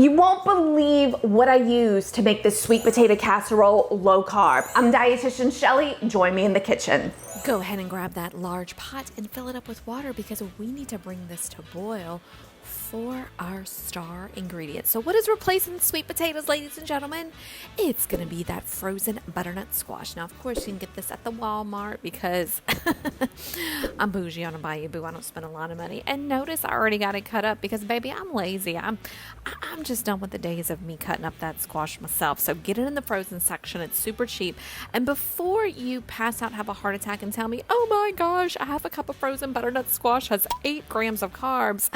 You won't believe what I use to make this sweet potato casserole low carb. I'm Dietitian Shelly. Join me in the kitchen. Go ahead and grab that large pot and fill it up with water because we need to bring this to boil for our star ingredient. So what is replacing the sweet potatoes, ladies and gentlemen? It's going to be that frozen butternut squash. Now, of course, you can get this at the Walmart because I'm bougie on a Bayou Boo. I don't spend a lot of money. And notice I already got it cut up because, baby, I'm lazy. I'm just done with the days of me cutting up that squash myself. So get it in the frozen section. It's super cheap. And before you pass out, have a heart attack and tell me, oh my gosh, a half a cup of frozen butternut squash has 8 grams of carbs,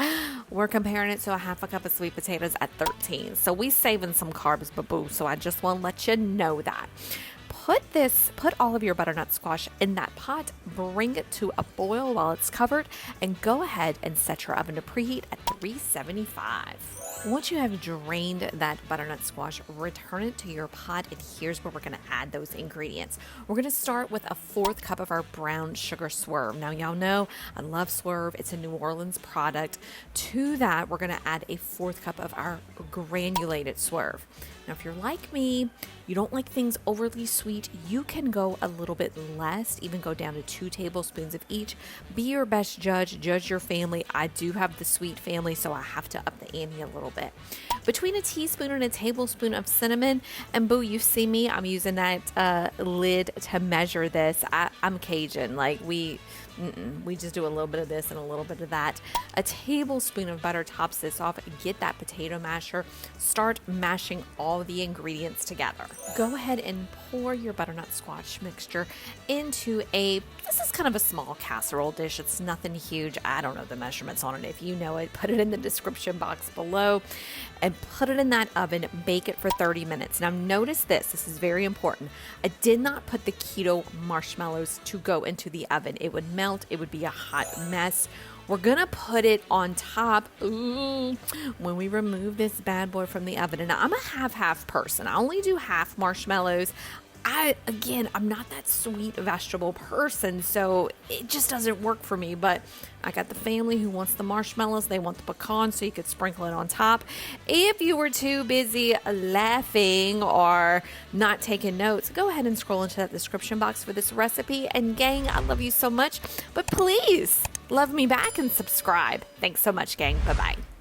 we're comparing it to a half a cup of sweet potatoes at 13. So we saving some carbs, boo. So I just want to let you know that. Put all of your butternut squash in that pot, bring it to a boil while it's covered, and go ahead and set your oven to preheat at 375. Once you have drained that butternut squash, return it to your pot, and here's where we're going to add those ingredients. We're going to start with a 4th cup of our brown sugar Swerve. Now, y'all know I love Swerve. It's a New Orleans product. To that, we're going to add a 4th cup of our granulated Swerve. Now, if you're like me, you don't like things overly sweet, you can go a little bit less, even go down to 2 tablespoons of each. Be your best judge, judge your family. I do have the sweet family, so I have to up the ante a little bit. Between a teaspoon and a tablespoon of cinnamon, and boo, you see me, I'm using that lid to measure this. I'm Cajun, like we just do a little bit of this and a little bit of that. A tablespoon of butter tops this off. Get that potato masher. Start mashing all the ingredients together. Go ahead and pour your butternut squash mixture into this is kind of a small casserole dish. It's nothing huge. I don't know the measurements on it. If you know it, put it in the description box below and put it in that oven. Bake it for 30 minutes. Now notice this is very important. I did not put the keto marshmallows to go into the oven. It would melt. It would be a hot mess. We're going to put it on top when we remove this bad boy from the oven. And I'm a half person. I only do half marshmallows. I'm not that sweet vegetable person, so it just doesn't work for me. But I got the family who wants the marshmallows. They want the pecan, so you could sprinkle it on top. If you were too busy laughing or not taking notes, go ahead and scroll into that description box for this recipe. And gang, I love you so much, but please love me back and subscribe. Thanks so much, gang. Bye-bye.